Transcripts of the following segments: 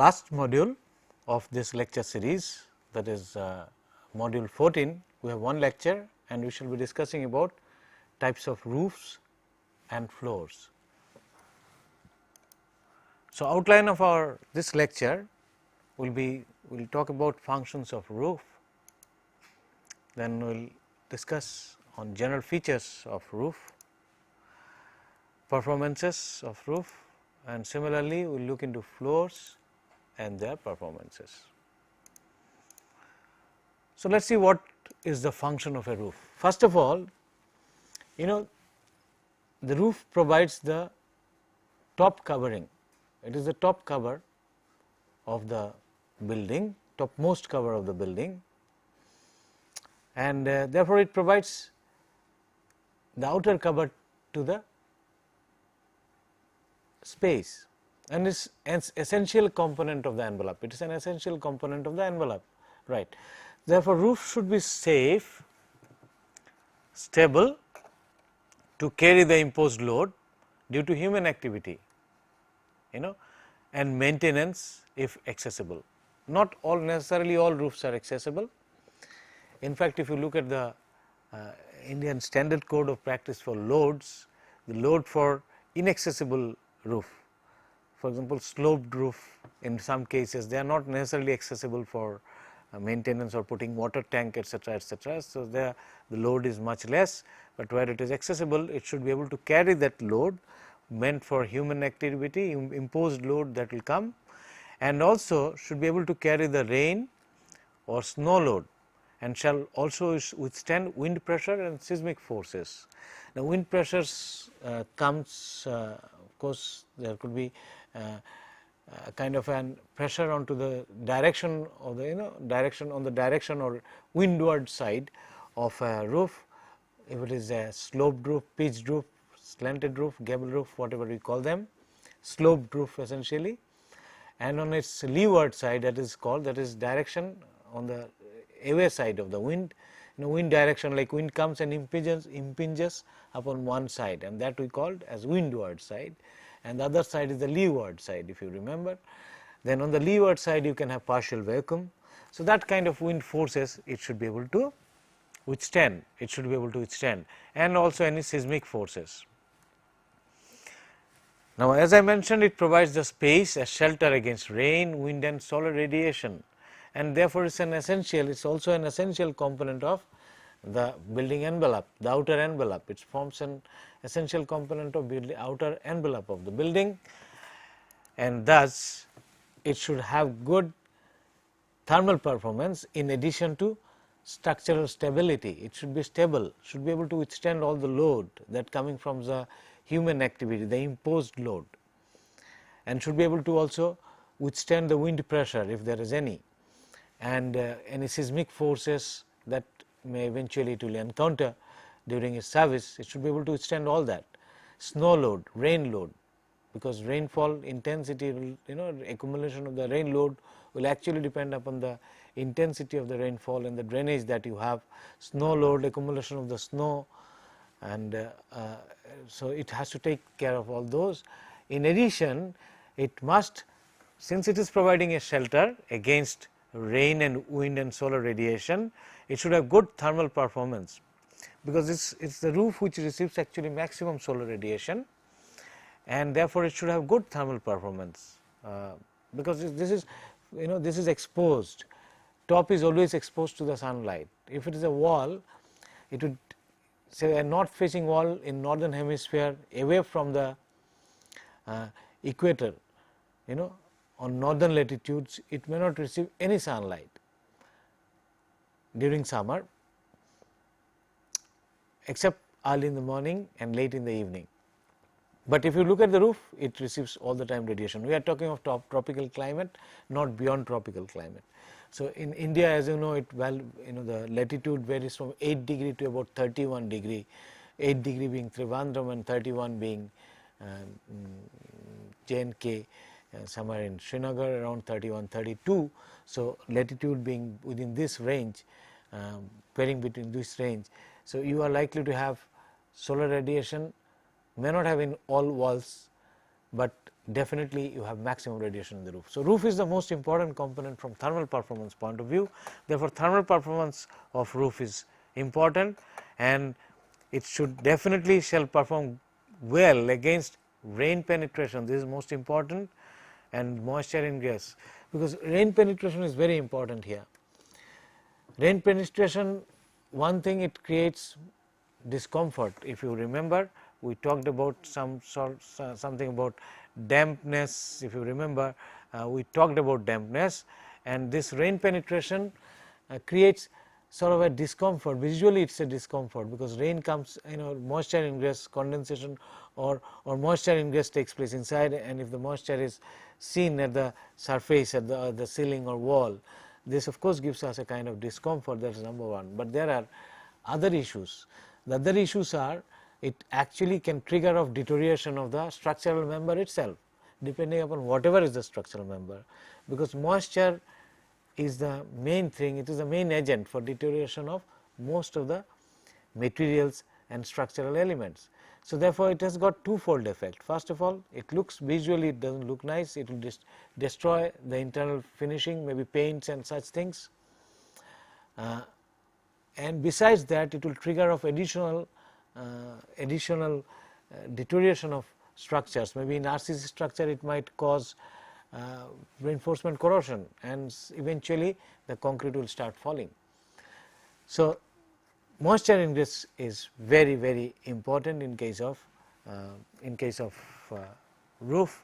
last module of this lecture series, that is module 14. We have one lecture and we shall be discussing about types of roofs and floors. So, outline of our this lecture will be, we will talk about functions of roof, then we will discuss on general features of roof, performances of roof, and similarly we will look into floors and their performances. So, let us see what is the function of a roof. First of all, the roof provides the top covering. It is the top cover of the building, topmost cover of the building, and therefore, it provides the outer cover to the space, and is an essential component of the envelope. It is an essential component of the envelope, right. Therefore, roof should be safe, stable to carry the imposed load due to human activity, and maintenance if accessible. Not all necessarily all roofs are accessible. In fact, if you look at the Indian Standard Code of Practice for loads, the load for inaccessible roof, for example, sloped roof, in some cases they are not necessarily accessible for maintenance or putting water tank, etc., etc. So, the load is much less, but where it is accessible, it should be able to carry that load meant for human activity, imposed load that will come, and also should be able to carry the rain or snow load, and shall also withstand wind pressure and seismic forces. Now, wind pressures comes, of course, there could be kind of an pressure onto the direction of the direction or windward side of a roof. If it is a sloped roof, pitched roof, slanted roof, gable roof, whatever we call them, sloped roof essentially, and on its leeward side, that is called, that is direction on the away side of the wind, wind direction, like wind comes and impinges upon one side, and that we called as windward side, and the other side is the leeward side, if you remember. Then on the leeward side you can have partial vacuum. So, that kind of wind forces it should be able to withstand, and also any seismic forces. Now, as I mentioned, it provides the space as shelter against rain, wind and solar radiation, and therefore, it is also an essential component of the building envelope, the outer envelope. It forms an essential component of the outer envelope of the building, and thus it should have good thermal performance in addition to structural stability. It should be stable, should be able to withstand all the load that coming from the human activity, the imposed load, and should be able to also withstand the wind pressure if there is any, and any seismic forces that may eventually it will encounter during its service. It should be able to withstand all that. Snow load, rain load, because rainfall intensity will, accumulation of the rain load will actually depend upon the intensity of the rainfall and the drainage that you have. Snow load, accumulation of the snow, and so it has to take care of all those. In addition, it must, since it is providing a shelter against rain and wind and solar radiation, it should have good thermal performance, because it is the roof which receives actually maximum solar radiation, and therefore, it should have good thermal performance, because this is, this is exposed, top is always exposed to the sunlight. If it is a wall, it would, say, a north facing wall in northern hemisphere away from the equator, on northern latitudes, it may not receive any sunlight during summer, except early in the morning and late in the evening. But if you look at the roof, it receives all the time radiation. We are talking of tropical climate, not beyond tropical climate. So, in India, as you know, the latitude varies from 8 degree to about 31 degree, 8 degree being Trivandrum and 31 being J&K, somewhere in Srinagar around 31, 32. So, latitude being within this range, varying between this range. So, you are likely to have solar radiation, may not have in all walls, but definitely you have maximum radiation in the roof. So, roof is the most important component from thermal performance point of view. Therefore, thermal performance of roof is important, and it should definitely shall perform well against rain penetration. This is most important, and moisture ingress, because rain penetration is very important here. Rain penetration, one thing, it creates discomfort. If you remember, we talked about something about dampness. If you remember, we talked about dampness, and this rain penetration creates sort of a discomfort. Visually, it is a discomfort, because rain comes, moisture ingress, condensation or moisture ingress takes place inside, and if the moisture is seen at the surface, at the ceiling or wall, this of course gives us a kind of discomfort. That is number one. But there are other issues. The other issues are, it actually can trigger off deterioration of the structural member itself, depending upon whatever is the structural member, because moisture is the main thing, it is the main agent for deterioration of most of the materials and structural elements. So, therefore, it has got twofold effect. First of all, it looks visually, it does not look nice, it will destroy the internal finishing, maybe paints and such things, and besides that, it will trigger off additional deterioration of structures. Maybe in RCC structure, it might cause reinforcement corrosion, and eventually the concrete will start falling. So, moisture ingress is very, very important in case of roof,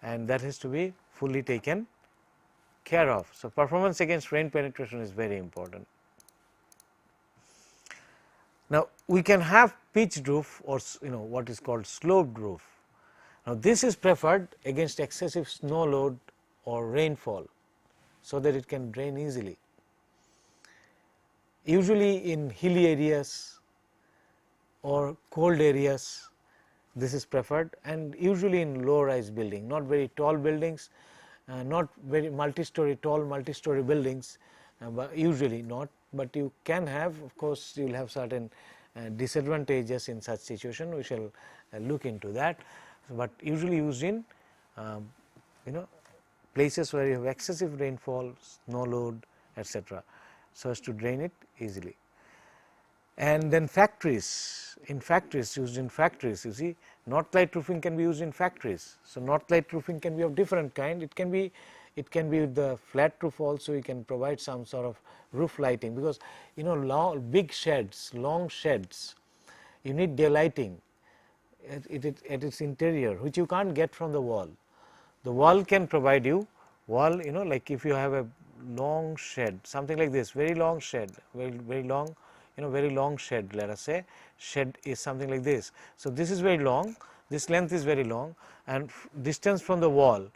and that has to be fully taken care of. So, performance against rain penetration is very important. Now, we can have pitched roof, or what is called sloped roof. Now, this is preferred against excessive snow load or rainfall, so that it can drain easily. Usually in hilly areas or cold areas, this is preferred, and usually in low rise building, not very tall buildings, not very tall multi-story buildings, but usually not, but you can have, of course, you will have certain disadvantages in such situation. We shall look into that, but usually used in places where you have excessive rainfall, snow load, etc., so as to drain it easily. And then factories, used in factories, you see, north light roofing can be used in factories. So, north light roofing can be of different kind. It can be with the flat roof also. You can provide some sort of roof lighting, because big sheds, long sheds, you need daylighting at its interior, which you can't get from the wall. The wall can provide you like if you have a long shed, something like this, very long shed, very long, very long shed, let us say, shed is something like this. So, this is very long, this length is very long, and distance from the wall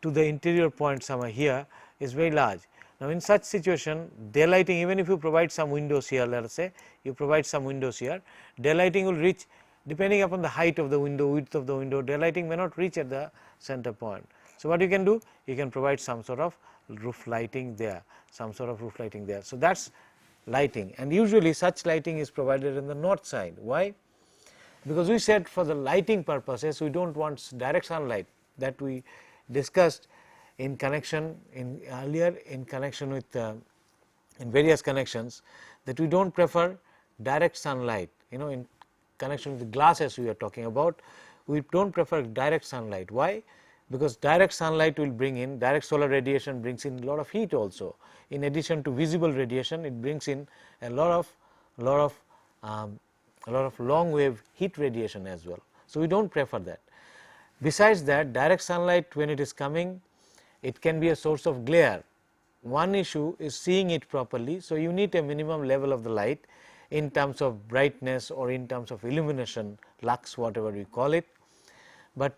to the interior point somewhere here is very large. Now, in such situation, daylighting, even if you provide some windows here, let us say you provide some windows here, daylighting will reach, depending upon the height of the window, width of the window, daylighting may not reach at the center point. So, what you can do? You can provide some sort of roof lighting there, So, that is lighting, and usually such lighting is provided in the north side. Why? Because we said for the lighting purposes, we do not want direct sunlight, that we discussed in connection earlier in connection with in various connections, that we do not prefer direct sunlight, in connection with the glasses we are talking about, we do not prefer direct sunlight. Why? Because direct sunlight will bring in, direct solar radiation brings in a lot of heat also. In addition to visible radiation, it brings in a lot of long wave heat radiation as well. So, we do not prefer that. Besides that, direct sunlight, when it is coming, it can be a source of glare. One issue is seeing it properly. So, you need a minimum level of the light in terms of brightness or in terms of illumination, lux, whatever we call it. But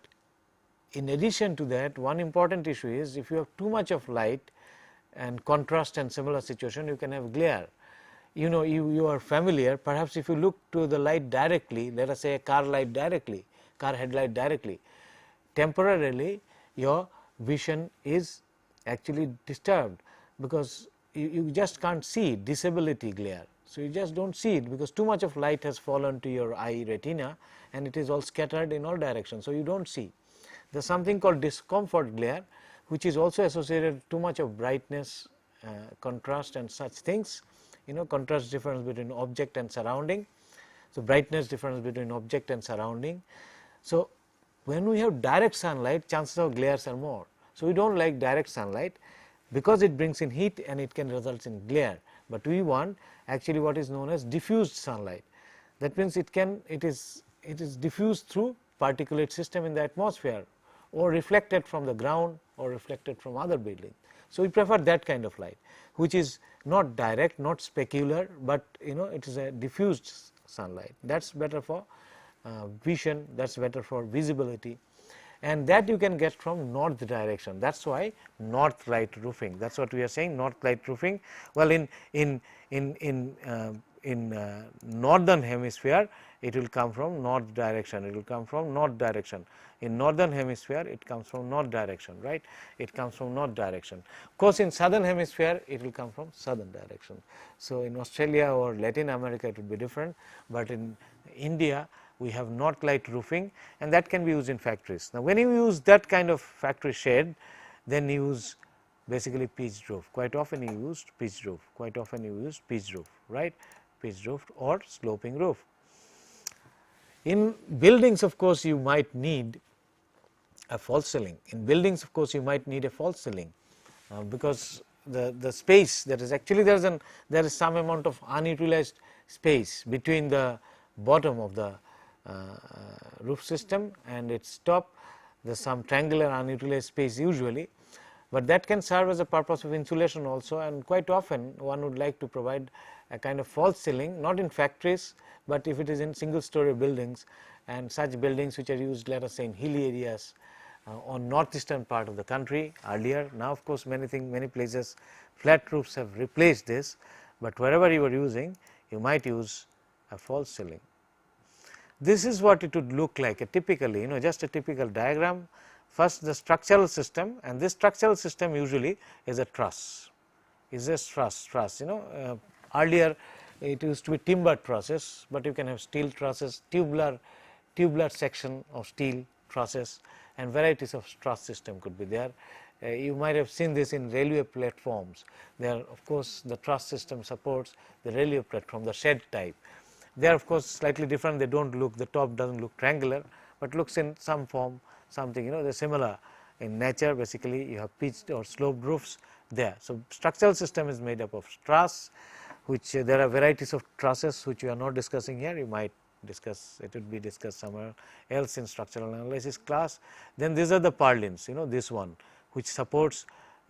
in addition to that, one important issue is, if you have too much of light and contrast and similar situation, you can have glare. You are familiar, perhaps if you look to the light directly, let us say a car light directly, car headlight directly, temporarily your vision is actually disturbed, because you just can't see it, disability glare. So, you just do not see it, because too much of light has fallen to your eye retina and it is all scattered in all directions. So, you do not see. There is something called discomfort glare, which is also associated with too much of brightness, contrast and such things, contrast difference between object and surrounding. So, brightness difference between object and surrounding. So, when we have direct sunlight, chances of glares are more. So, we do not like direct sunlight because it brings in heat and it can result in glare, but we want actually what is known as diffused sunlight. That means it is diffused through particulate system in the atmosphere or reflected from the ground or reflected from other buildings. So, we prefer that kind of light, which is not direct, not specular, but it is a diffused sunlight. That is better for vision, that is better for visibility, and that you can get from north direction. That is why north light roofing, that is what we are saying, north light roofing. Well, in northern hemisphere it will come from north direction, it will come from north direction. In northern hemisphere it comes from north direction, right, it comes from north direction. Of course, in southern hemisphere it will come from southern direction. So, in Australia or Latin America it will be different, but in India we have north light roofing, and that can be used in factories. Now, when you use that kind of factory shade, then you use basically pitched roof. Quite often you use pitched roof, quite often you use pitched roof, right, pitched roof or sloping roof. In buildings, of course, you might need a false ceiling. In buildings, of course, you might need a false ceiling, because the space, that is actually there is some amount of unutilized space between the bottom of the roof system and its top. There is some triangular unutilized space usually, but that can serve as a purpose of insulation also, and quite often one would like to provide a kind of false ceiling, not in factories, but if it is in single story buildings and such buildings which are used, let us say, in hilly areas on northeastern part of the country earlier. Now, of course, many places flat roofs have replaced this, but wherever you are using, you might use a false ceiling. This is what it would look like, a typically, just a typical diagram. First the structural system, and this structural system usually is a truss, earlier it used to be timber trusses, but you can have steel trusses, tubular section of steel trusses, and varieties of truss system could be there. You might have seen this in railway platforms. There, of course, the truss system supports the railway platform, the shed type. They are, of course, slightly different. They do not look, the top does not look triangular, but looks in some form something, they are similar in nature. Basically, you have pitched or sloped roofs there. So, structural system is made up of truss, which there are varieties of trusses which we are not discussing here. You might discuss, it would be discussed somewhere else in structural analysis class. Then these are the purlins, this one which supports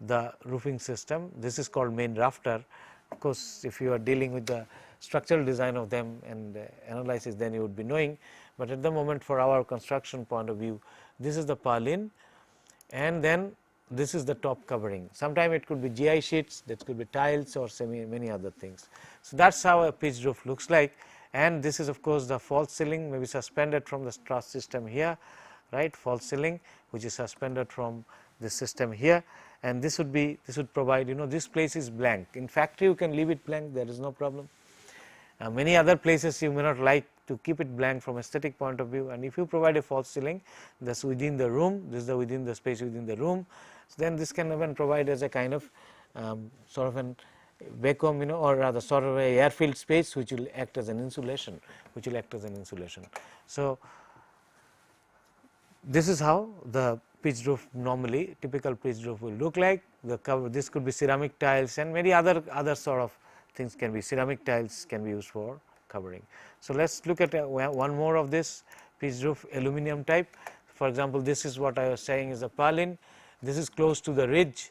the roofing system. This is called main rafter. Of course, if you are dealing with the structural design of them and analysis, then you would be knowing, but at the moment for our construction point of view, this is the purlin, and then this is the top covering. Sometime it could be GI sheets, that could be tiles or many other things. So, that is how a pitched roof looks like, and this is of course the false ceiling, maybe suspended from the truss system here, right, false ceiling which is suspended from this system here, and this would provide, this place is blank. In factory you can leave it blank, there is no problem. Many other places you may not like to keep it blank from aesthetic point of view, and if you provide a false ceiling, that is within the room, this is within the space within the room. So, then this can even provide as a kind of sort of an vacuum, or rather sort of a air filled space which will act as an insulation, So, this is how the pitched roof normally, typical pitched roof will look like. The cover, this could be ceramic tiles and many other sort of things can be, ceramic tiles can be used for covering. So, let us look at one more of this pitched roof, aluminum type. For example, this is what I was saying is the purlin. This is close to the ridge,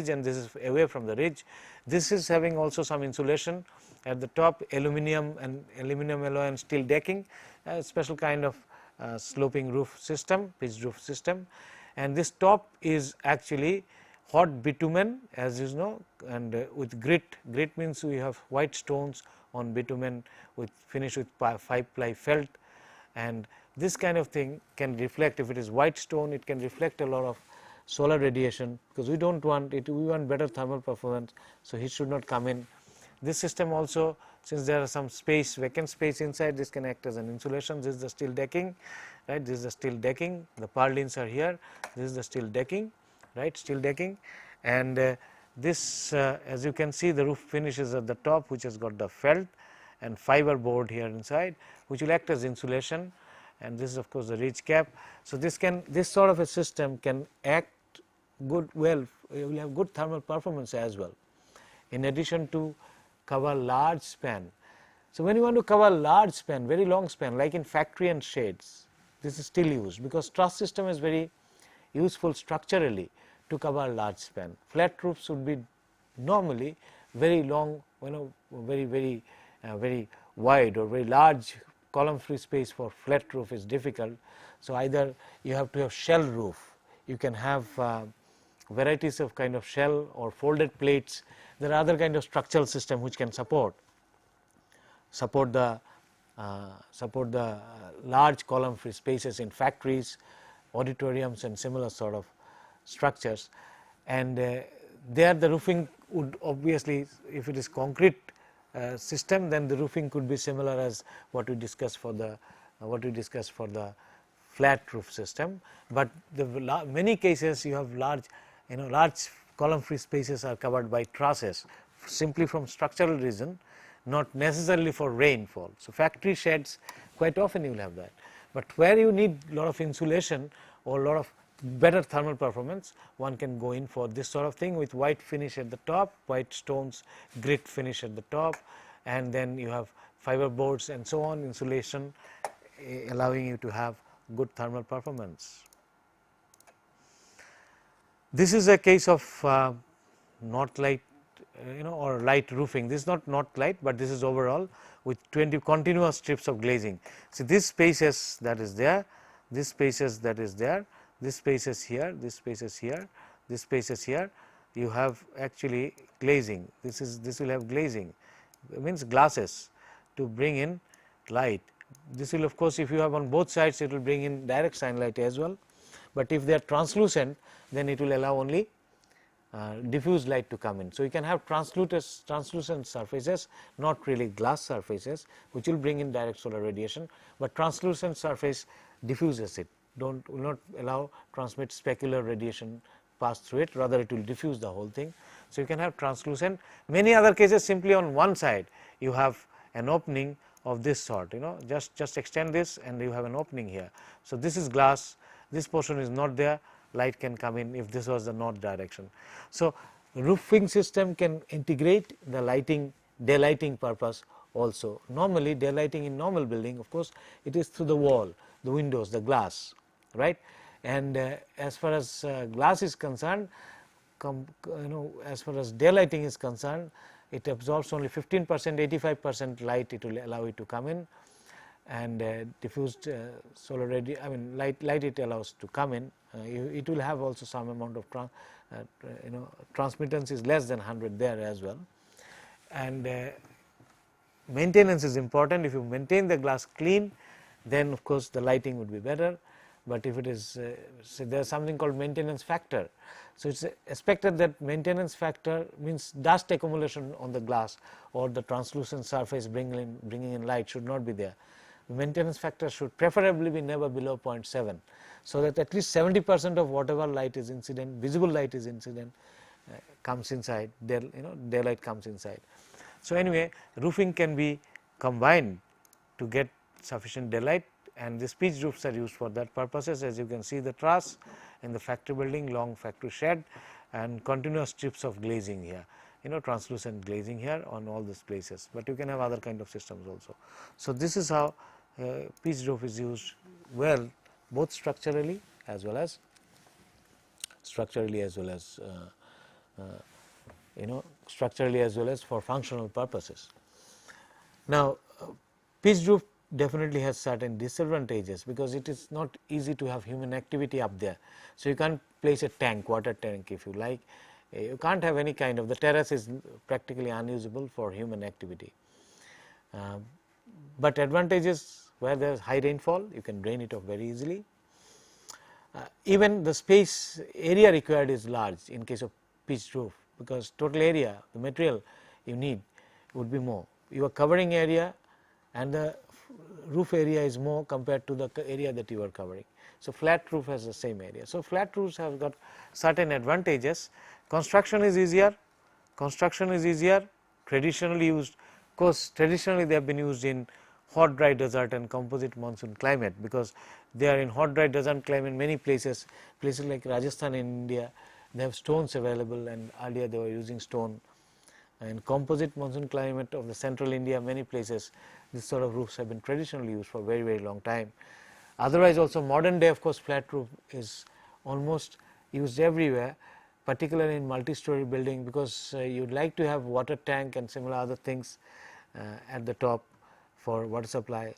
and this is away from the ridge. This is having also some insulation at the top, aluminum alloy and steel decking, a special kind of sloping roof system, pitched roof system, and this top is actually hot bitumen, as you know, and with grit. Grit means we have white stones on bitumen with finished with 5-ply felt, and this kind of thing can reflect. If it is white stone, it can reflect a lot of solar radiation, because we do not want it, we want better thermal performance. So, heat should not come in. This system also, since there are some space, vacant space inside, this can act as an insulation. This is the steel decking, right. This is the steel decking, the purlins are here, this is the steel decking, right, steel decking, and this as you can see, the roof finishes at the top, which has got the felt and fiber board here inside, which will act as insulation, and this is of course the ridge cap. So, this sort of a system can act good, well, you will have good thermal performance as well, in addition to cover large span. So, when you want to cover large span, very long span, like in factory and sheds, this is still used, because truss system is very useful structurally to cover large span. Flat roofs would be normally very long, very wide or very large column free space for flat roof is difficult. So, either you have to have shell roof, you can have varieties of kind of shell or folded plates. There are other kind of structural system which can support the large column free spaces in factories, auditoriums and similar sort of structures, and there the roofing would obviously, if it is concrete system, then the roofing could be similar as what we discussed for the flat roof system. But the many cases you have large column free spaces are covered by trusses simply from structural reason, not necessarily for rainfall. So, factory sheds quite often you will have that, but where you need lot of insulation or lot of better thermal performance, one can go in for this sort of thing with white finish at the top, white stones, grit finish at the top, and then you have fiber boards and so on, insulation allowing you to have good thermal performance. This is a case of not light or light roofing. This is not light, but this is overall with 20 continuous strips of glazing. So, this spaces that is there, this spaces that is there, this spaces here, this spaces here, this spaces here, you have actually glazing. This will have glazing, it means glasses to bring in light. This will of course, if you have on both sides, it will bring in direct sunlight as well, but if they are translucent, then it will allow only diffuse light to come in. So, you can have translucent surfaces, not really glass surfaces, which will bring in direct solar radiation, but translucent surface diffuses it, will not allow transmit specular radiation pass through it, rather it will diffuse the whole thing. So, you can have translucent. Many other cases simply on one side you have an opening of this sort, just extend this and you have an opening here. So, this is glass, this portion is not there, light can come in if this was the north direction. So, roofing system can integrate the lighting, daylighting purpose also. Normally daylighting in normal building, of course, it is through the wall, the windows, the glass, right, and as far as glass is concerned, as far as daylighting is concerned, it absorbs only 15%, 85% light it will allow it to come in, and diffused solar radiation, light it allows to come in. It will have also some amount of transmittance is less than 100 there as well, and maintenance is important. If you maintain the glass clean, then of course the lighting would be better, but if it is there is something called maintenance factor. So, it is expected that maintenance factor means dust accumulation on the glass or the translucent surface bringing in light should not be there. Maintenance factor should preferably be never below 0.7, so that at least 70% of whatever light is incident, visible light is incident, comes inside, daylight comes inside. So, anyway, roofing can be combined to get sufficient daylight, and these pitched roofs are used for that purposes. As you can see, the truss in the factory building, long factory shed, and continuous strips of glazing here, translucent glazing here on all these places, but you can have other kind of systems also. So, this is how pitched roof is used well, both structurally as well as for functional purposes. Now, pitched roof definitely has certain disadvantages, because it is not easy to have human activity up there. So, you can't place a tank, water tank if you like, you can't have any kind of, the terrace is practically unusable for human activity. But advantages, where there is high rainfall, you can drain it off very easily. Even the space area required is large in case of pitched roof, because total area, the material you need would be more. You are covering area and the roof area is more compared to the area that you are covering. So, flat roof has the same area. So, flat roofs have got certain advantages. Construction is easier, traditionally used, of course traditionally they have been used in hot dry desert and composite monsoon climate, because they are in hot dry desert climate many places like Rajasthan in India, they have stones available, and earlier they were using stone. And composite monsoon climate of the central India, many places this sort of roofs have been traditionally used for very long time. Otherwise also modern day, of course, flat roof is almost used everywhere, particularly in multi-story building, because you would like to have water tank and similar other things at the top for water supply.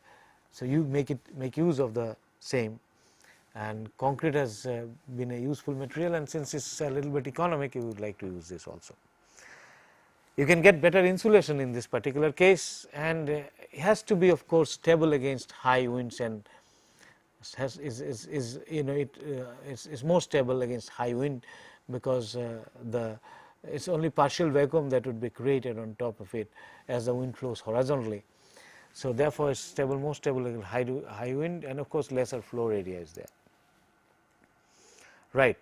So, you make use of the same, and concrete has been a useful material, and since it is a little bit economic, you would like to use this also. You can get better insulation in this particular case, and it has to be of course stable against high winds, and is more stable against high wind, because it's only partial vacuum that would be created on top of it as the wind flows horizontally. So, therefore, it's stable, more stable against high wind, and of course lesser floor area is there, right.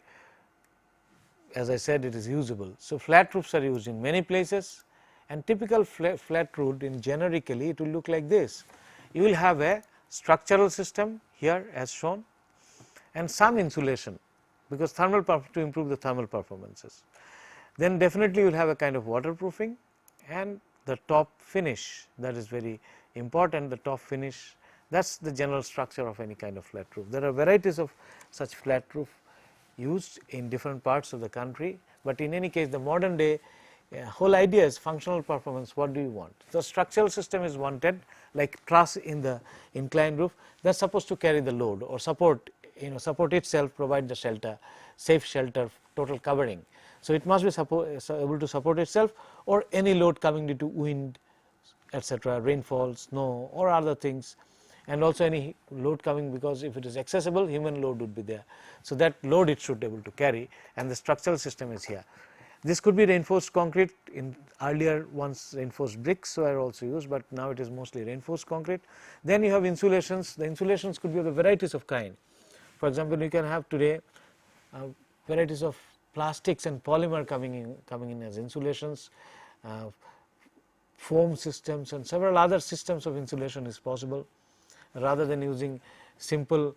As I said, it is usable. So, flat roofs are used in many places, and typical flat roof in generically it will look like this. You will have a structural system here as shown, and some insulation, because to improve the thermal performances. Then definitely you will have a kind of waterproofing, and the top finish, that is very important, the top finish, that is the general structure of any kind of flat roof. There are varieties of such flat roof used in different parts of the country, but in any case the modern day whole idea is functional performance. What do you want? The structural system is wanted, like truss in the inclined roof, that is supposed to carry the load or support itself, provide the shelter, safe shelter, total covering. So, it must be able to support itself or any load coming due to wind, etc., rainfall, snow or other things, and also any load coming, because if it is accessible, human load would be there. So, that load it should be able to carry, and the structural system is here. This could be reinforced concrete. In earlier ones reinforced bricks were also used, but now it is mostly reinforced concrete. Then you have insulations. The insulations could be of the varieties of kind. For example, you can have today varieties of plastics and polymer coming in as insulations, foam systems and several other systems of insulation is possible, rather than using simple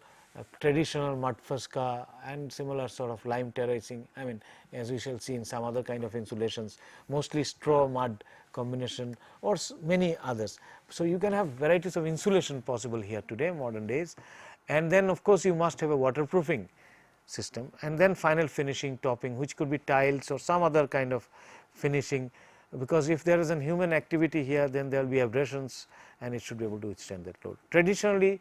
traditional mud fresca and similar sort of lime terracing. I mean, as we shall see in some other kind of insulations, mostly straw mud combination or many others. So, you can have varieties of insulation possible here today, modern days, and then of course, you must have a waterproofing system, and then final finishing, topping, which could be tiles or some other kind of finishing, because if there is a human activity here, then there will be abrasions and it should be able to withstand that load. Traditionally,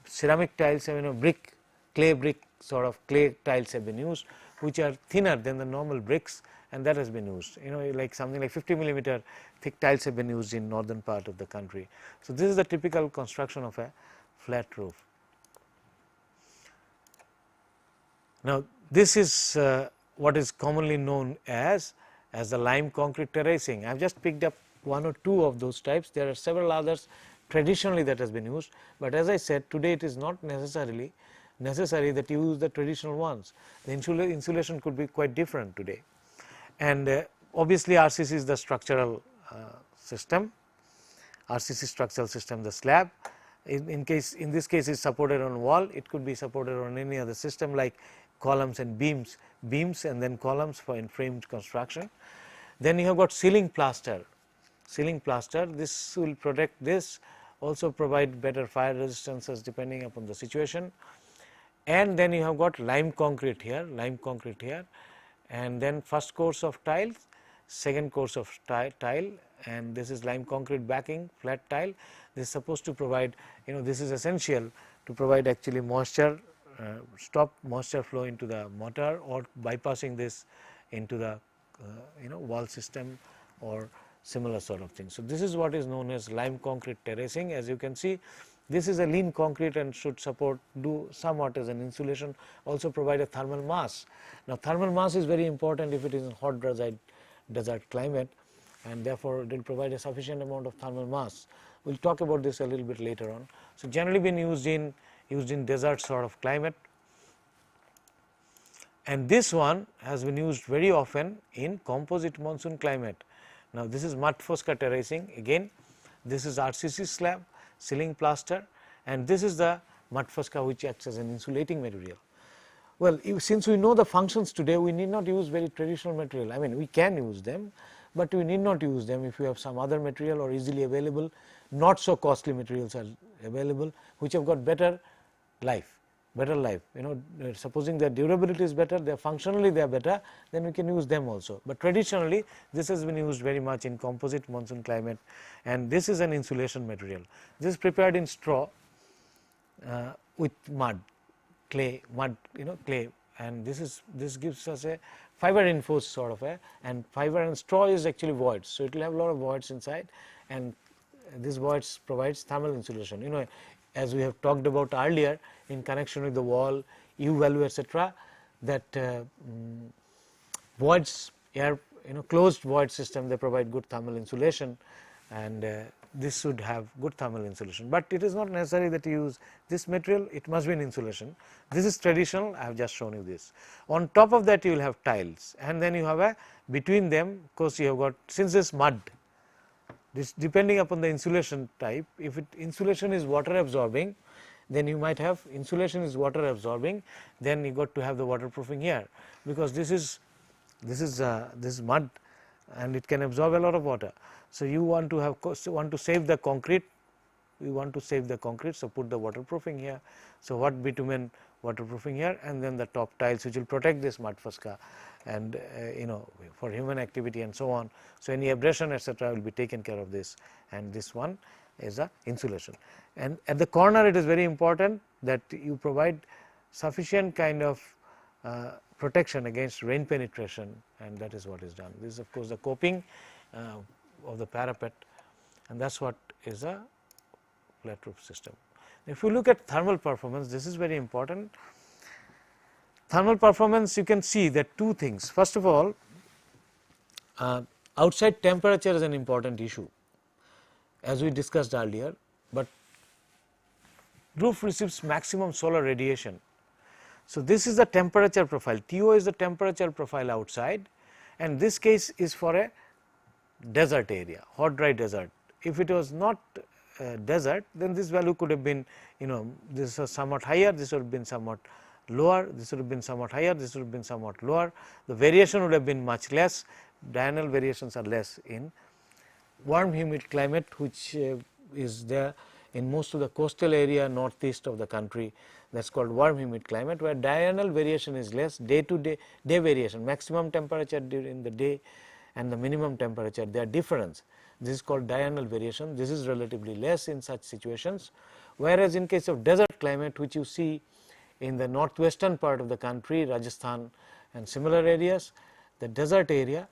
ceramic tiles, brick, clay brick sort of clay tiles have been used, which are thinner than the normal bricks, and that has been used. Like something like 50 millimeter thick tiles have been used in northern part of the country. So, this is the typical construction of a flat roof. Now, this is what is commonly known as the lime concrete terracing. I have just picked up one or two of those types. There are several others traditionally that has been used, but as I said, today it is not necessary that you use the traditional ones. The insulation could be quite different today, and obviously RCC is the structural system, RCC structural system, the slab. In this case is supported on wall, it could be supported on any other system like columns and beams and then columns for in framed construction. Then you have got ceiling plaster. This will protect this, also provide better fire resistances depending upon the situation. And then you have got lime concrete here, and then first course of tiles, second course of tile, and this is lime concrete backing, flat tile. This is supposed to provide, this is essential to provide actually moisture, stop moisture flow into the mortar or bypassing this into the wall system or similar sort of thing. So, this is what is known as lime concrete terracing. As you can see, this is a lean concrete and should do somewhat as an insulation, also provide a thermal mass. Now, thermal mass is very important if it is in hot desert climate, and therefore, it will provide a sufficient amount of thermal mass. We will talk about this a little bit later on. So, generally been used in desert sort of climate, and this one has been used very often in composite monsoon climate. Now, this is mud fosca terracing, again this is RCC slab, ceiling plaster, and this is the mud fosca which acts as an insulating material. Well, since we know the functions today, we need not use very traditional material. I mean, we can use them, but we need not use them if you have some other material or easily available, not so costly materials are available, which have got better life. Supposing their durability is better, their functionally they are better, then we can use them also. But traditionally, this has been used very much in composite monsoon climate, and this is an insulation material. This is prepared in straw with mud, clay, and this gives us a fiber reinforced sort of and fiber and straw is actually voids. So, it will have a lot of voids inside, and this voids provides thermal insulation. As we have talked about earlier in connection with the wall, U value, etc., that voids, air, closed void system, they provide good thermal insulation, and this should have good thermal insulation, but it is not necessary that you use this material, it must be an insulation. This is traditional, I have just shown you this. On top of that, you will have tiles, and then you have a between them, of course, you have got, since this mud, this depending upon the insulation type, if insulation is water absorbing, then you might have insulation is water absorbing, then you got to have the waterproofing here, because this is mud and it can absorb a lot of water. So, you want to save the concrete, so put the waterproofing here. So, what bitumen waterproofing here, and then the top tiles which will protect this mud fosca, and for human activity and so on. So, any abrasion, etc., will be taken care of this, and this one is a insulation. And at the corner, it is very important that you provide sufficient kind of protection against rain penetration, and that is what is done. This is of course the coping of the parapet, and that is what is a flat roof system. If you look at thermal performance, this is very important. Thermal performance, you can see that two things. First of all, outside temperature is an important issue, as we discussed earlier, but roof receives maximum solar radiation. So, this is the temperature profile, TO is the temperature profile outside, and this case is for a desert area, hot dry desert. If it was not desert, then this value could have been, this was somewhat higher, this would have been somewhat lower, this would have been somewhat higher, this would have been somewhat lower. The variation would have been much less, diurnal variations are less in warm humid climate, which is there in most of the coastal area northeast of the country, that is called warm humid climate, where diurnal variation is less, day to day variation, maximum temperature during the day and the minimum temperature, their difference, this is called diurnal variation. This is relatively less in such situations, whereas in case of desert climate, which you see in the northwestern part of the country, Rajasthan and similar areas, the desert area,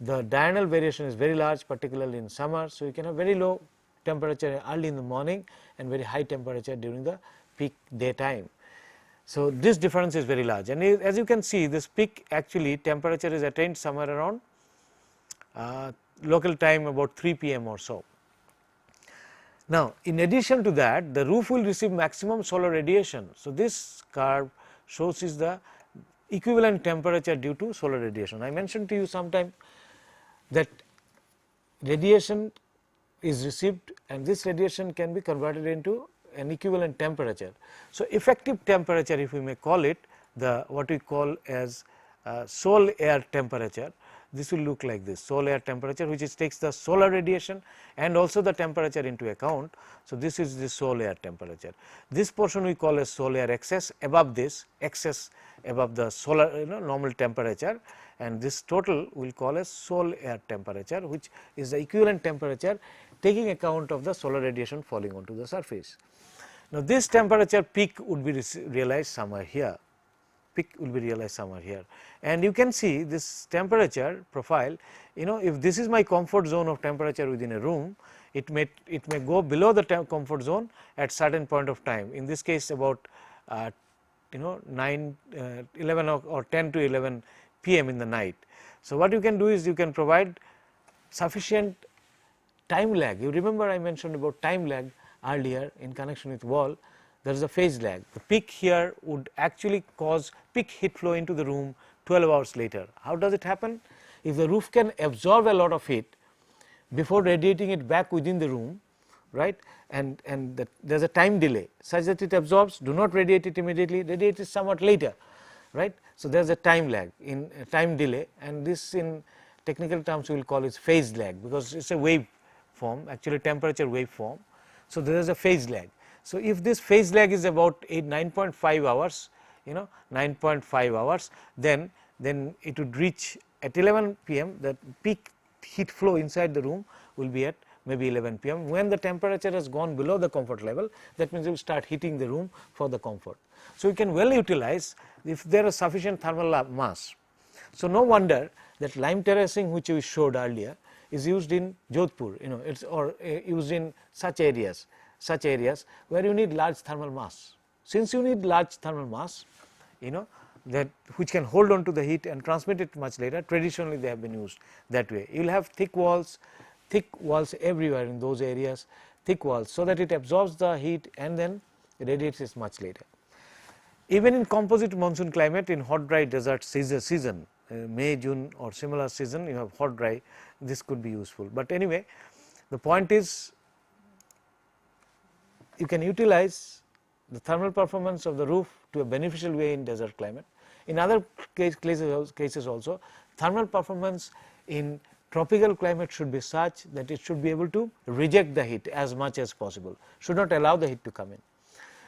the diurnal variation is very large, particularly in summer. So, you can have very low temperature early in the morning and very high temperature during the peak daytime. So, this difference is very large, and as you can see, this peak actually temperature is attained somewhere around local time about 3 p.m. or so. Now, in addition to that, the roof will receive maximum solar radiation. So, this curve shows is the equivalent temperature due to solar radiation. I mentioned to you sometime that radiation is received, and this radiation can be converted into an equivalent temperature. So, effective temperature, if we may call it, the what we call as soil air temperature, this will look like this, soil air temperature, which is takes the solar radiation and also the temperature into account. So, this is the soil air temperature. This portion we call as soil air excess, above this excess above the solar normal temperature, and this total we will call as soil air temperature, which is the equivalent temperature taking account of the solar radiation falling onto the surface. Now, this temperature peak would be realized somewhere here, and you can see this temperature profile. If this is my comfort zone of temperature within a room, it may go below the comfort zone at certain point of time. In this case, about 9, 11 or 10 to 11 p.m. in the night. So, what you can do is you can provide sufficient time lag. You remember I mentioned about time lag earlier in connection with wall. There is a phase lag. The peak here would actually cause peak heat flow into the room 12 hours later. How does it happen? If the roof can absorb a lot of heat before radiating it back within the room, right, and there is a time delay such that it absorbs, do not radiate it immediately, radiate it somewhat later, right. So, there is a time lag in time delay, and this in technical terms we will call it phase lag, because it is a wave form, actually temperature wave form. So, there is a phase lag. So, if this phase lag is about 9.5 hours, 9.5 hours, then it would reach at 11 p.m. the peak heat flow inside the room will be at maybe 11 p.m. When the temperature has gone below the comfort level, that means you start heating the room for the comfort. So, you can well utilize if there is sufficient thermal mass. So, no wonder that lime terracing, which we showed earlier, is used in Jodhpur, it's or used in such areas where you need large thermal mass. Since you need large thermal mass, that which can hold on to the heat and transmit it much later, traditionally they have been used that way. You will have thick walls everywhere in those areas, thick walls, so that it absorbs the heat and then radiates it much later. Even in composite monsoon climate, in hot dry desert season, May, June or similar season, you have hot dry, this could be useful. But anyway, the point is you can utilize the thermal performance of the roof to a beneficial way in desert climate. In other cases also, thermal performance in tropical climate should be such that it should be able to reject the heat as much as possible, should not allow the heat to come in.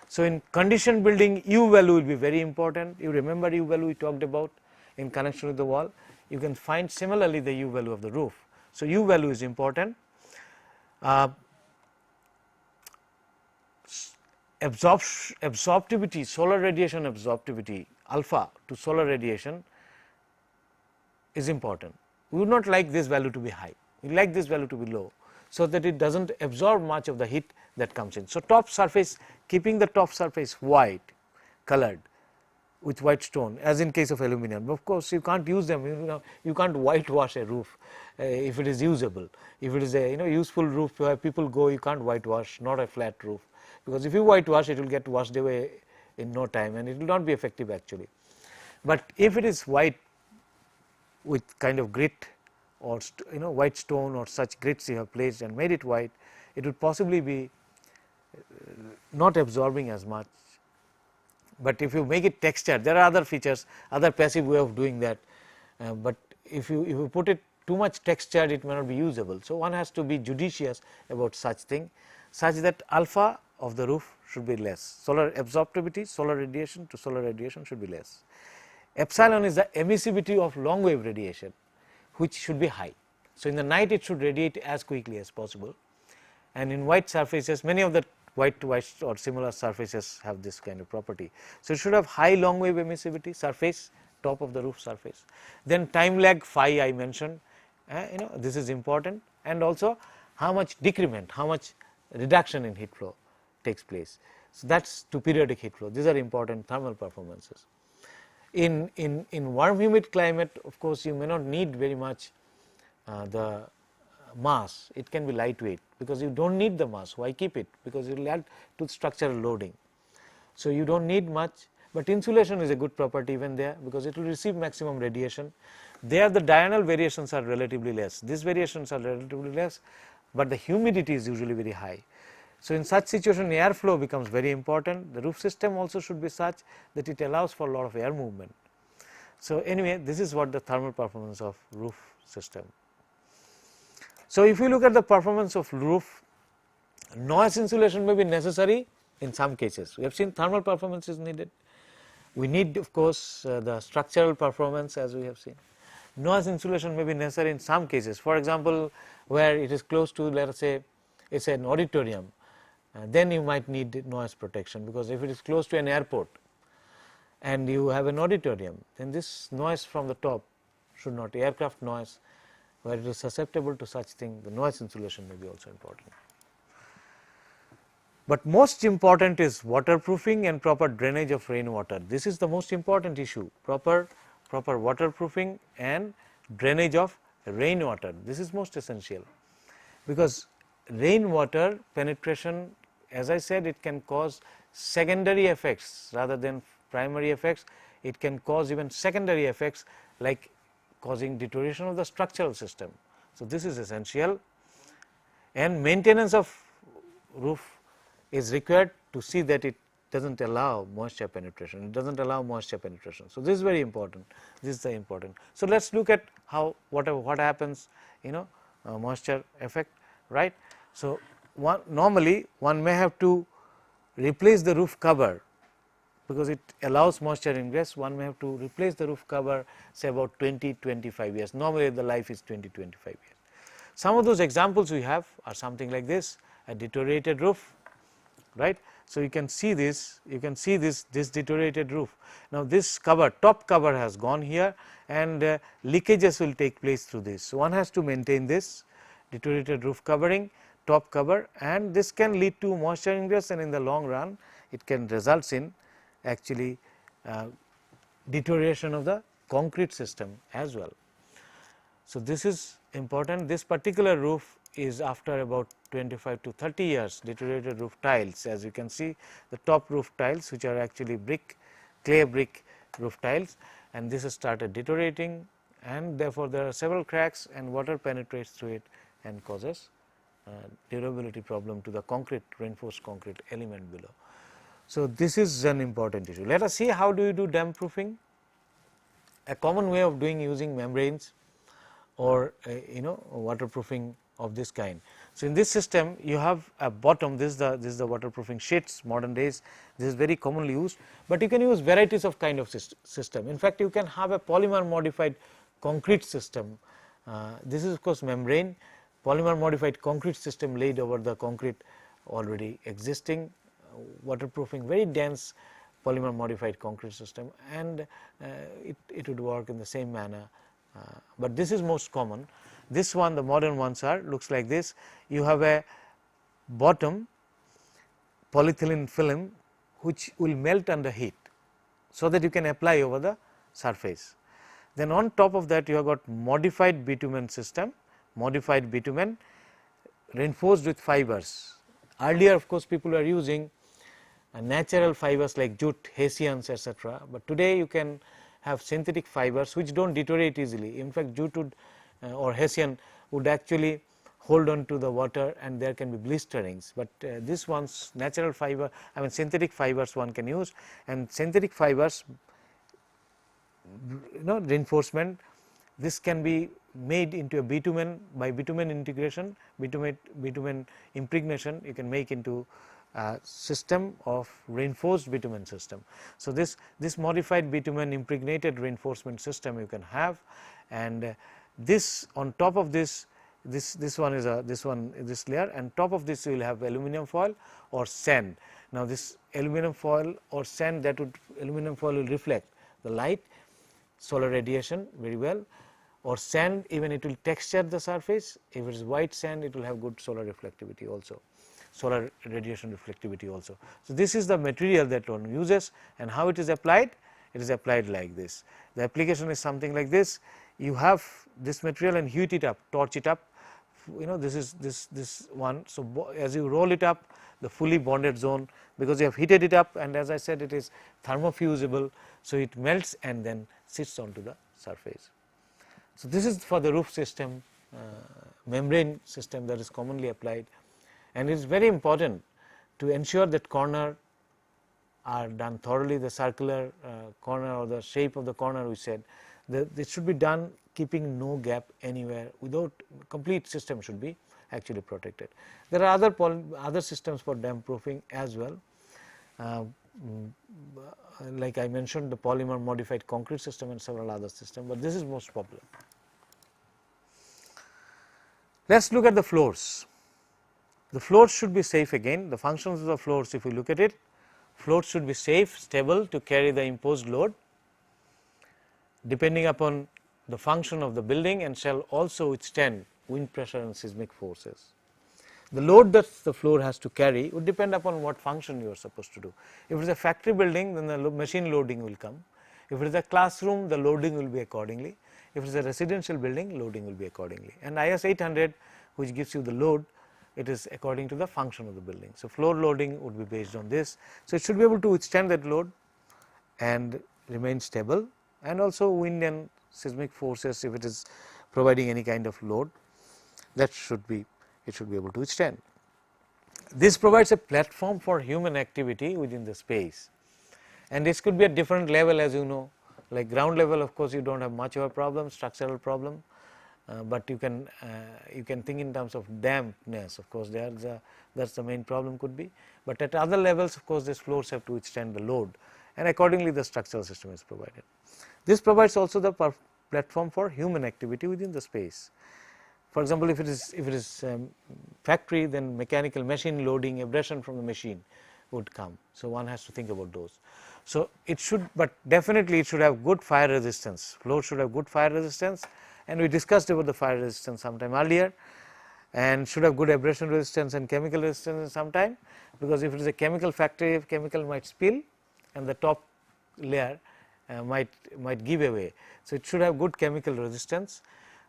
So, in conditioned building, U value will be very important. You remember U value we talked about in connection with the wall. You can find similarly the U value of the roof. So, U value is important. Absorptivity, solar radiation absorptivity, alpha to solar radiation is important. We would not like this value to be high, we like this value to be low, so that it does not absorb much of the heat that comes in. So, top surface, keeping the top surface white colored with white stone, as in case of aluminum. Of course, you can't use them, you can't whitewash a roof if it is usable. If it is a useful roof where people go, you can't whitewash, not a flat roof, because if you whitewash, it will get washed away in no time and it will not be effective actually. But if it is white with kind of grit or white stone or such grits you have placed and made it white, it would possibly be not absorbing as much. But if you make it textured, there are other features, other passive way of doing that, but if you put it too much textured, it may not be usable. So, one has to be judicious about such thing, such that alpha of the roof should be less, solar absorptivity, solar radiation to solar radiation should be less. Epsilon is the emissivity of long wave radiation, which should be high. So, in the night it should radiate as quickly as possible, and in white surfaces, many of the white to white or similar surfaces have this kind of property. So, it should have high long wave emissivity surface, top of the roof surface. Then time lag phi I mentioned, this is important, and also how much decrement, how much reduction in heat flow takes place. So, that is to periodic heat flow, these are important thermal performances. In warm humid climate, of course, you may not need very much the mass, it can be lightweight, because you do not need the mass. Why keep it? Because it will add to structural loading. So, you do not need much, but insulation is a good property even there, because it will receive maximum radiation. There the diurnal variations are relatively less, these variations are relatively less, but the humidity is usually very high. So, in such situation airflow becomes very important. The roof system also should be such that it allows for a lot of air movement. So, anyway, this is what the thermal performance of roof system. So, if you look at the performance of roof, noise insulation may be necessary in some cases. We have seen thermal performance is needed. We need, of course, the structural performance, as we have seen. Noise insulation may be necessary in some cases. For example, where it is close to, let us say, it is an auditorium, then you might need noise protection, because if it is close to an airport and you have an auditorium, then this noise from the top should not, aircraft noise, where it is susceptible to such thing, the noise insulation may be also important. But most important is waterproofing and proper drainage of rainwater. This is the most important issue, proper waterproofing and drainage of rainwater. This is most essential, because rainwater penetration, as I said, it can cause secondary effects rather than primary effects. It can cause even secondary effects like causing deterioration of the structural system. So, this is essential, and maintenance of roof is required to see that it does not allow moisture penetration, it does not allow moisture penetration. So, this is very important, this is the important. So, let us look at how what happens, moisture effect, right. So, normally one may have to replace the roof cover, because it allows moisture ingress, one may have to replace the roof cover say about 20-25 years, normally the life is 20-25 years. Some of those examples we have are something like this, a deteriorated roof, right. So, you can see this, this deteriorated roof. Now, this cover, top cover has gone here, and leakages will take place through this. So, one has to maintain this deteriorated roof covering, top cover, and this can lead to moisture ingress, and in the long run it can result in actually deterioration of the concrete system as well. So, this is important. This particular roof is after about 25 to 30 years deteriorated roof tiles, as you can see the top roof tiles, which are actually brick, clay brick roof tiles, and this has started deteriorating, and therefore, there are several cracks and water penetrates through it and causes durability problem to the concrete, reinforced concrete element below. So, this is an important issue. Let us see how do you do damp proofing. A common way of doing using membranes or waterproofing of this kind. So, in this system you have a bottom, this is the waterproofing sheets, modern days this is very commonly used, but you can use varieties of kind of system. In fact, you can have a polymer modified concrete system. This is of course membrane, polymer modified concrete system laid over the concrete already existing, waterproofing very dense polymer modified concrete system, and it would work in the same manner, but this is most common. This one, the modern ones are looks like this. You have a bottom polyethylene film which will melt under heat, so that you can apply over the surface. Then on top of that you have got modified bitumen system, modified bitumen reinforced with fibers. Earlier of course, people were using natural fibers like jute, hessians, etc., but today you can have synthetic fibers which do not deteriorate easily. In fact, jute would or hessian would actually hold on to the water, and there can be blisterings, but this one's natural fiber, I mean synthetic fibers one can use, and synthetic fibers reinforcement, this can be made into a bitumen by bitumen integration, bitumen impregnation, you can make into system of reinforced bitumen system. So, this modified bitumen impregnated reinforcement system you can have, and this on top of this one is this layer, and top of this you will have aluminum foil or sand. Now, this aluminum foil or sand, that would aluminum foil will reflect the light, solar radiation very well, or sand even it will texture the surface. If it is white sand, it will have good solar reflectivity also, solar radiation reflectivity also. So, this is the material that one uses, and how it is applied? It is applied like this. The application is something like this. You have this material and heat it up, torch it up, this is this one. So, as you roll it up, the fully bonded zone, because you have heated it up, and as I said it is thermofusible. So, it melts and then sits onto the surface. So, this is for the roof system, membrane system that is commonly applied, and it is very important to ensure that corner are done thoroughly, the circular corner or the shape of the corner we said, this should be done keeping no gap anywhere, without complete system should be actually protected. There are other systems for damp proofing as well, like I mentioned the polymer modified concrete system and several other systems, but this is most popular. Let us look at the floors. The floors should be safe again. The functions of the floors, if you look at it, floors should be safe, stable to carry the imposed load depending upon the function of the building, and shall also withstand wind pressure and seismic forces. The load that the floor has to carry would depend upon what function you are supposed to do. If it is a factory building, then the machine loading will come. If it is a classroom, the loading will be accordingly. If it is a residential building, loading will be accordingly. And IS 800, which gives you the load, it is according to the function of the building. So, floor loading would be based on this. So, it should be able to withstand that load and remain stable, and also wind and seismic forces, if it is providing any kind of load, that should be, it should be able to withstand. This provides a platform for human activity within the space, and this could be at different level, as you know, like ground level, of course, you do not have much of a problem, structural problem, but you can think in terms of dampness, of course, that is the main problem could be, but at other levels, of course, these floors have to withstand the load, and accordingly the structural system is provided. This provides also the platform for human activity within the space. For example, if it is factory, then mechanical machine loading, abrasion from the machine would come. So, one has to think about those. So, it should, but definitely it should have good fire resistance, floor should have good fire resistance, and we discussed about the fire resistance sometime earlier, and should have good abrasion resistance and chemical resistance in some time, because if it is a chemical factory, if chemical might spill and the top layer might give away. So, it should have good chemical resistance.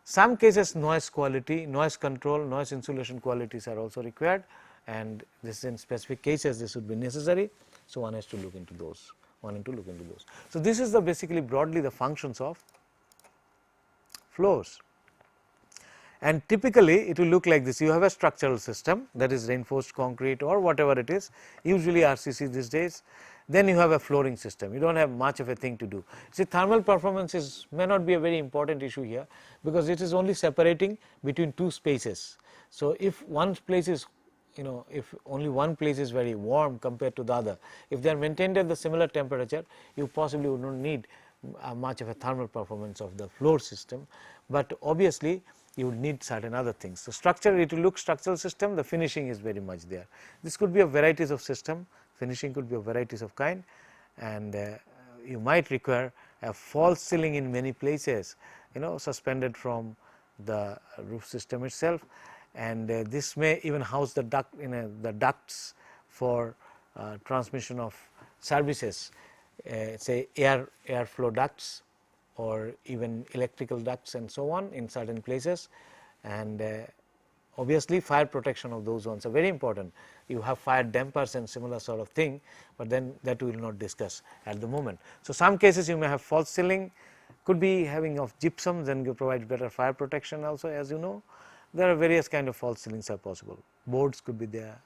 Some cases noise quality, noise control, noise insulation qualities are also required, and this in specific cases this would be necessary. So, one has to look into those, So, this is the basically broadly the functions of floors, and typically it will look like this. You have a structural system, that is reinforced concrete or whatever it is, usually RCC these days. Then you have a flooring system, you do not have much of a thing to do. See, thermal performance may not be a very important issue here, because it is only separating between two spaces. So, if one place is, if only one place is very warm compared to the other, if they are maintained at the similar temperature, you possibly would not need much of a thermal performance of the floor system, but obviously you would need certain other things. So, structure, it will look structural system, the finishing is very much there. This could be a varieties of system, finishing could be of varieties of kind, and you might require a false ceiling in many places, suspended from the roof system itself, and this may even house the duct the ducts for transmission of services, say airflow ducts or even electrical ducts and so on in certain places, and obviously fire protection of those ones are very important. You have fire dampers and similar sort of thing, but then that we will not discuss at the moment. So, some cases you may have false ceiling, could be having of gypsum, then you provide better fire protection also, as you know. There are various kind of false ceilings are possible, boards could be there,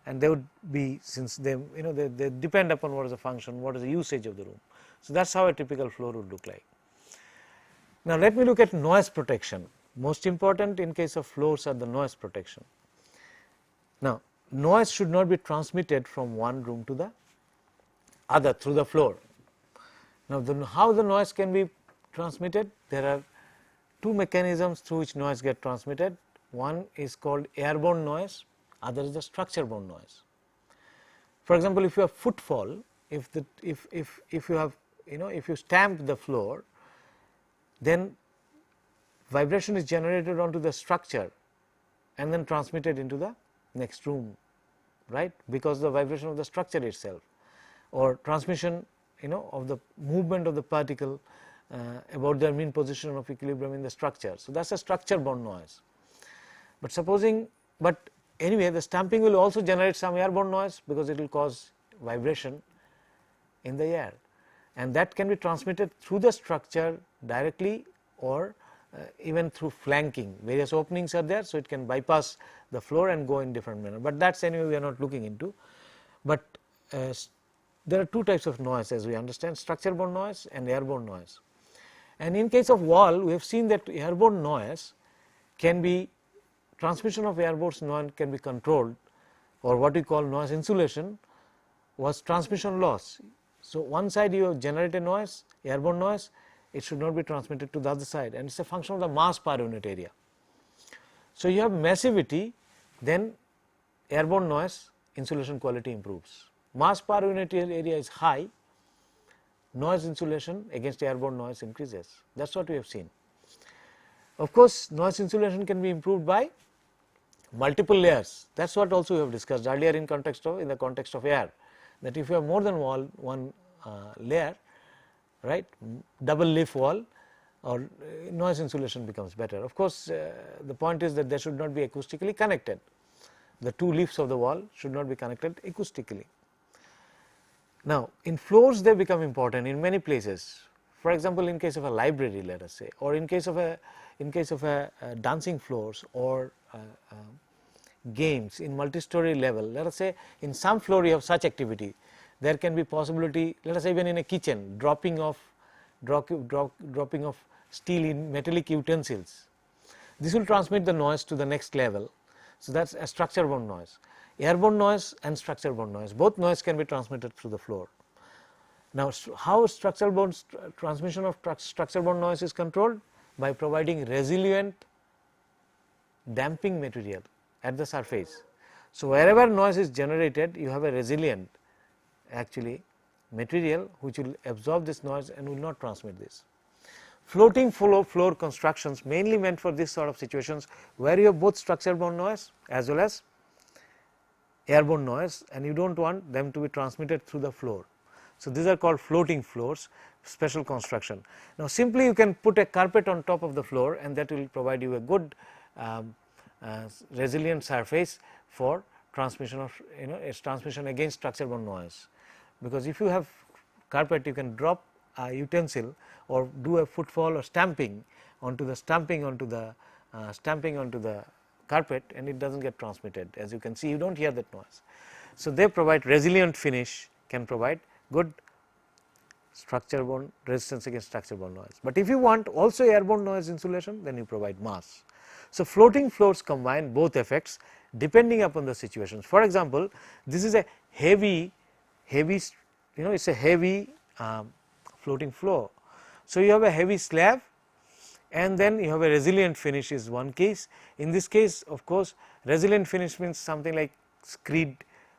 and they would be, since they they depend upon what is the function, what is the usage of the room. So, that is how a typical floor would look like. Now, let me look at noise protection. Most important in case of floors are the noise protection. Now, noise should not be transmitted from one room to the other through the floor. Now, how the noise can be transmitted? There are two mechanisms through which noise get transmitted. One is called airborne noise, other is the structure borne noise. For example, if you have footfall, if you have if you stamp the floor, then vibration is generated onto the structure and then transmitted into the next room, right, because the vibration of the structure itself, or transmission of the movement of the particle about their mean position of equilibrium in the structure. So, that is a structure borne noise. But supposing, but anyway, the stamping will also generate some airborne noise, because it will cause vibration in the air, and that can be transmitted through the structure directly or even through flanking. Various openings are there, so it can bypass the floor and go in different manner, but that is anyway we are not looking into. But there are two types of noise, as we understand, structure borne noise and airborne noise. And in case of wall, we have seen that airborne noise can be, transmission of airborne noise can be controlled, or what we call noise insulation was transmission loss. So, one side you generate a noise, airborne noise, it should not be transmitted to the other side, and it is a function of the mass per unit area. So, you have massivity, then airborne noise insulation quality improves. Mass per unit area is high, noise insulation against airborne noise increases. That is what we have seen. Of course, noise insulation can be improved by multiple layers. That is what also we have discussed earlier in the context of air, that if you have more than one layer, right, double leaf wall, or noise insulation becomes better. Of course, the point is that they should not be acoustically connected. The two leaves of the wall should not be connected acoustically. Now, in floors they become important in many places. For example, in case of a library, let us say, or in case of a dancing floors or games in multi-story level. Let us say in some floor you have such activity, there can be possibility, let us say even in a kitchen, dropping of steel in metallic utensils. This will transmit the noise to the next level. So, that is a structure borne noise. Airborne noise and structure borne noise, both noise can be transmitted through the floor. Now, how structural borne transmission of structure borne noise is controlled? By providing resilient damping material at the surface. So, wherever noise is generated, you have a resilient actually material which will absorb this noise and will not transmit this. Floating floor constructions mainly meant for this sort of situations where you have both structure borne noise as well as airborne noise, and you do not want them to be transmitted through the floor. So, these are called floating floors, special construction. Now, simply you can put a carpet on top of the floor and that will provide you a good resilient surface for transmission of its transmission against structure borne noise, because if you have carpet you can drop a utensil or do a footfall or stamping onto the carpet and it does not get transmitted. As you can see, you do not hear that noise. So, they provide resilient finish, can provide good structure borne resistance against structure borne noise. But if you want also airborne noise insulation, then you provide mass. So, floating floors combine both effects depending upon the situations. For example, this is a heavy it is a heavy floating floor. So, you have a heavy slab and then you have a resilient finish is one case. In this case, of course, resilient finish means something like screed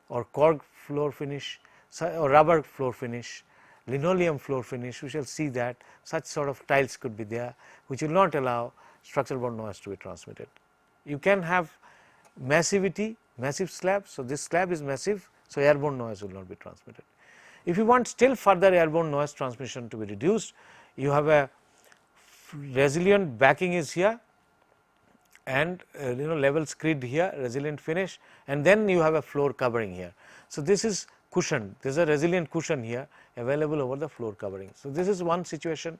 or cork floor finish or rubber floor finish, linoleum floor finish. We shall see that such sort of tiles could be there which will not allow structure borne noise to be transmitted. You can have massivity, massive slab. So, this slab is massive. So, airborne noise will not be transmitted. If you want still further airborne noise transmission to be reduced, you have a resilient backing is here and level screed here, resilient finish, and then you have a floor covering here. So, this is cushioned, there is a resilient cushion here available over the floor covering. So, this is one situation.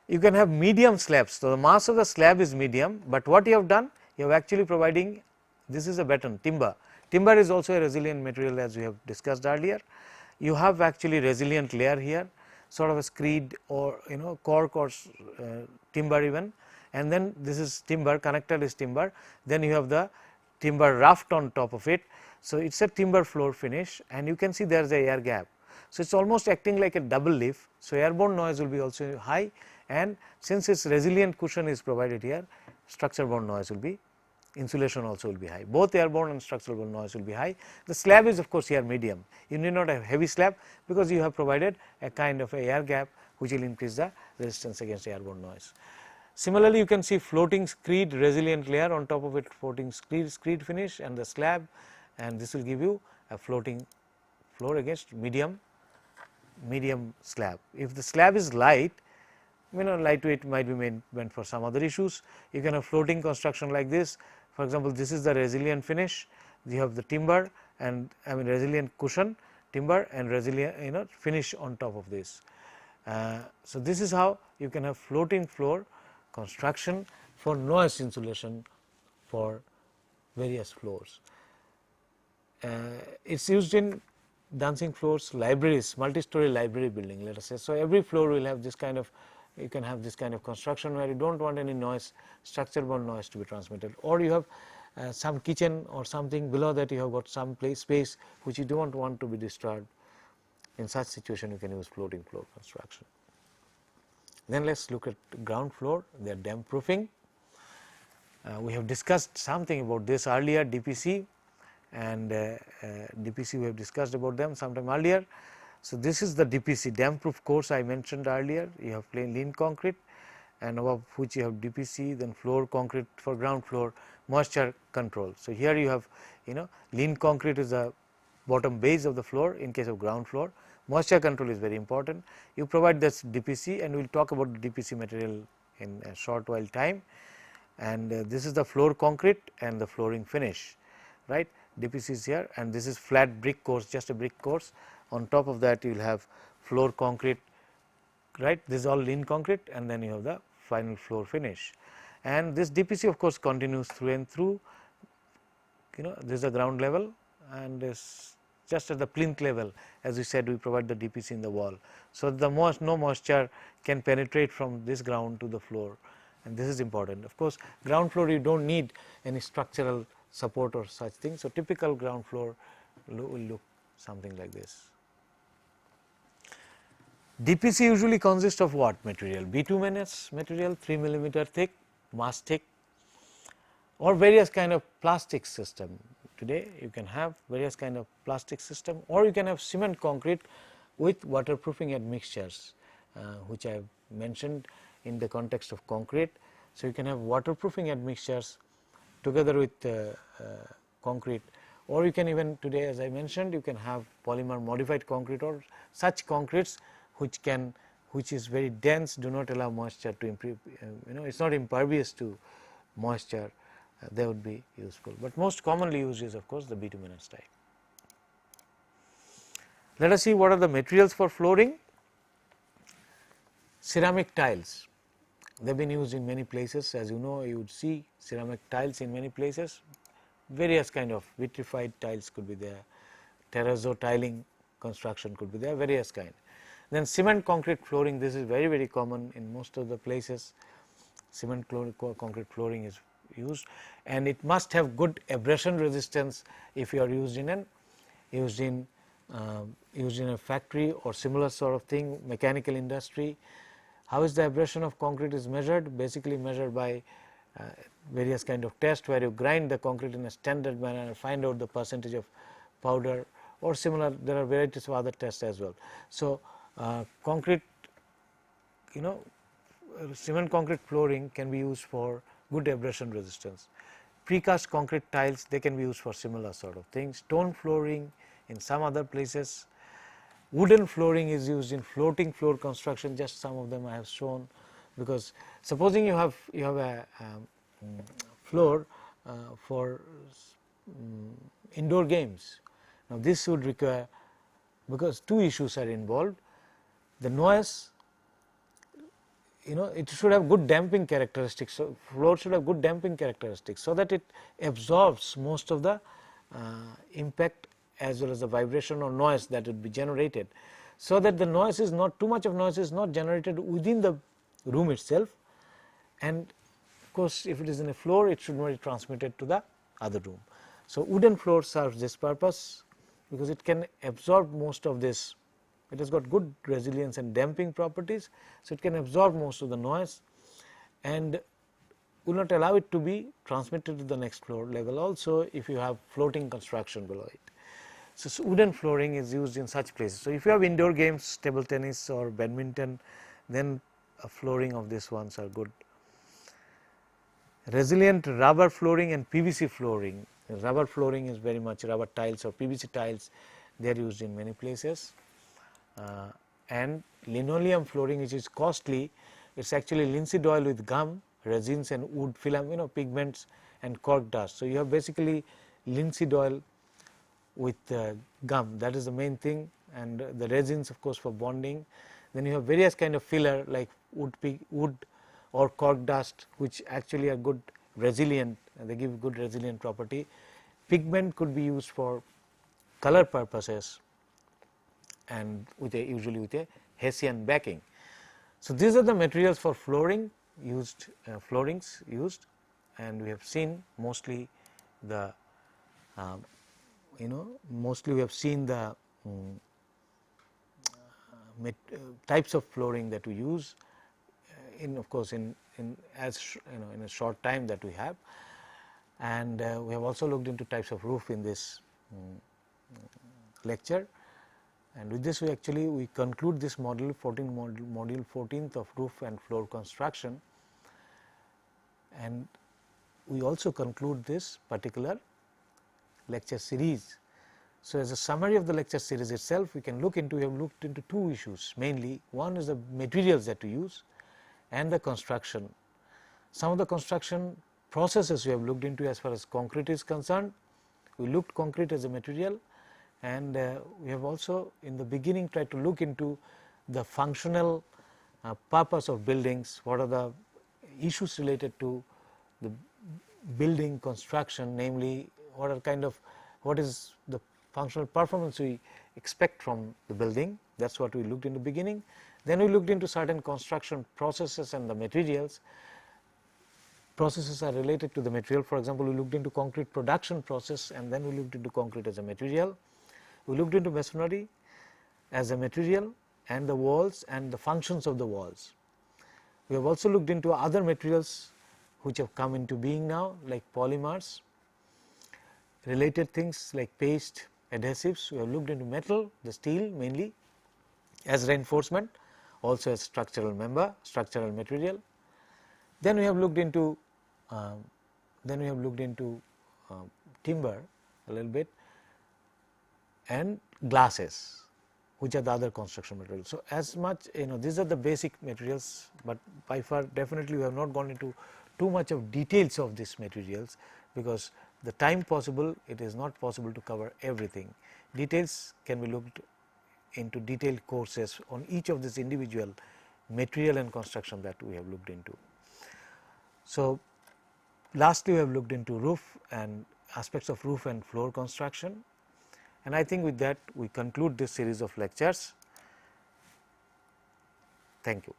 You can have medium slabs. So, the mass of the slab is medium, but what you have done, you have actually providing, this is a batten timber. Timber is also a resilient material as we have discussed earlier. You have actually resilient layer here, sort of a screed or cork or timber even, and then this is timber, connector is timber, then you have the timber raft on top of it. So, it is a timber floor finish and you can see there is a air gap. So, it is almost acting like a double leaf. So, airborne noise will be also high, and since its resilient cushion is provided here, structure borne noise will be, insulation also will be high, both airborne and structural borne noise will be high. The slab is of course here medium, you need not have heavy slab because you have provided a kind of a air gap which will increase the resistance against airborne noise. Similarly, you can see floating screed resilient layer, on top of it floating screed finish and the slab, and this will give you a floating floor against medium slab. If the slab is light, lightweight might be meant for some other issues. You can have floating construction like this. For example, this is the resilient finish, you have the timber and resilient cushion, timber and resilient finish on top of this. So, this is how you can have floating floor construction for noise insulation for various floors. It is used in dancing floors, libraries, multi-story library building, let us say. So, every floor will have this kind of, you can have this kind of construction where you do not want any noise, structure borne noise to be transmitted, or you have some kitchen or something below that, you have got some space which you do not want to be disturbed. In such situation you can use floating floor construction. Then let us look at ground floor, they are damp proofing. We have discussed something about this earlier, DPC and DPC, we have discussed about them sometime earlier. So, this is the DPC damp proof course I mentioned earlier. You have plain lean concrete and above which you have DPC, then floor concrete for ground floor, moisture control. So, here you have lean concrete is the bottom base of the floor in case of ground floor, Moisture control is very important. You provide this DPC, and we will talk about the DPC material in a short while time. And this is the floor concrete and the flooring finish, right. DPC is here, and this is flat brick course, just a brick course. On top of that you will have floor concrete, right. This is all lean concrete, and then you have the final floor finish. And this DPC of course continues through and through, this is the ground level, and this just at the plinth level, as we said, we provide the DPC in the wall. So, the no moisture can penetrate from this ground to the floor, and this is important. Of course, ground floor you do not need any structural support or such things. So, typical ground floor will look something like this. DPC usually consists of what material? Bituminous material, 3 millimeter thick, mastic, or various kind of plastic system. Today you can have various kind of plastic system, or you can have cement concrete with waterproofing admixtures, which I have mentioned in the context of concrete. So, you can have waterproofing admixtures together with concrete, or you can even today, as I mentioned, you can have polymer modified concrete or such concretes which is very dense, do not allow moisture to improve, it is not impervious to moisture. They would be useful, but most commonly used is of course the bituminous type. Let us see what are the materials for flooring. Ceramic tiles, they have been used in many places. As you know, you would see ceramic tiles in many places. Various kind of vitrified tiles could be there, terrazzo tiling construction could be there, various kind. Then cement concrete flooring, this is very common in most of the places. Cement concrete flooring is used, and it must have good abrasion resistance if you are used in a factory or similar sort of thing, mechanical industry. How is the abrasion of concrete is measured? Basically measured by various kind of tests, where you grind the concrete in a standard manner and find out the percentage of powder, or similar, there are varieties of other tests as well. So, concrete, cement concrete flooring can be used for good abrasion resistance. Precast concrete tiles, they can be used for similar sort of things. Stone flooring in some other places. Wooden flooring is used in floating floor construction, just some of them I have shown, because supposing you have a floor for indoor games. Now, this would require, because two issues are involved, the noise, it should have good damping characteristics. So, floor should have good damping characteristics, so that it absorbs most of the impact as well as the vibration or noise that would be generated. So, that the noise is not, too much of noise is not generated within the room itself, and of course, if it is in a floor, it should not be transmitted to the other room. So, wooden floor serves this purpose, because it can absorb most of this. It has got good resilience and damping properties. So, it can absorb most of the noise and will not allow it to be transmitted to the next floor level also, if you have floating construction below it. So, wooden flooring is used in such places. So, if you have indoor games, table tennis or badminton, then a flooring of these ones are good. Resilient rubber flooring and PVC flooring. Rubber flooring is very much rubber tiles or PVC tiles, they are used in many places. And linoleum flooring, which is costly, it is actually linseed oil with gum, resins and wood film, pigments and cork dust. So, you have basically linseed oil with gum, that is the main thing, and the resins of course for bonding. Then you have various kind of filler like wood or cork dust, which actually are good resilient, they give good resilient property. Pigment could be used for color purposes, and usually with a Hessian backing. So, these are the materials for flooring used, floorings used, and we have seen mostly the mostly we have seen the types of flooring that we use in, of course, in as in a short time that we have, and we have also looked into types of roof in this lecture. And with this we conclude this module 14th of roof and floor construction, and we also conclude this particular lecture series. So, as a summary of the lecture series itself, we can look into, we have looked into two issues mainly. One is the materials that we use and the construction. Some of the construction processes we have looked into as far as concrete is concerned. We looked concrete as a material, and we have also in the beginning tried to look into the functional purpose of buildings, what are the issues related to the building construction, namely what are kind of, what is the functional performance we expect from the building. That is what we looked in the beginning. Then we looked into certain construction processes and the materials. Processes are related to the material. For example, we looked into concrete production process, and then we looked into concrete as a material. We looked into masonry as a material and the walls and the functions of the walls. We have also looked into other materials which have come into being now, like polymers, related things like paste, adhesives. We have looked into metal, the steel mainly as reinforcement, also as structural member, structural material. Then we have looked into timber a little bit, and glasses, which are the other construction materials. So, as much these are the basic materials, but by far definitely we have not gone into too much of details of these materials, because the time possible, it is not possible to cover everything. Details can be looked into detailed courses on each of these individual material and construction that we have looked into. So, lastly we have looked into roof and aspects of roof and floor construction, and I think with that we conclude this series of lectures. Thank you.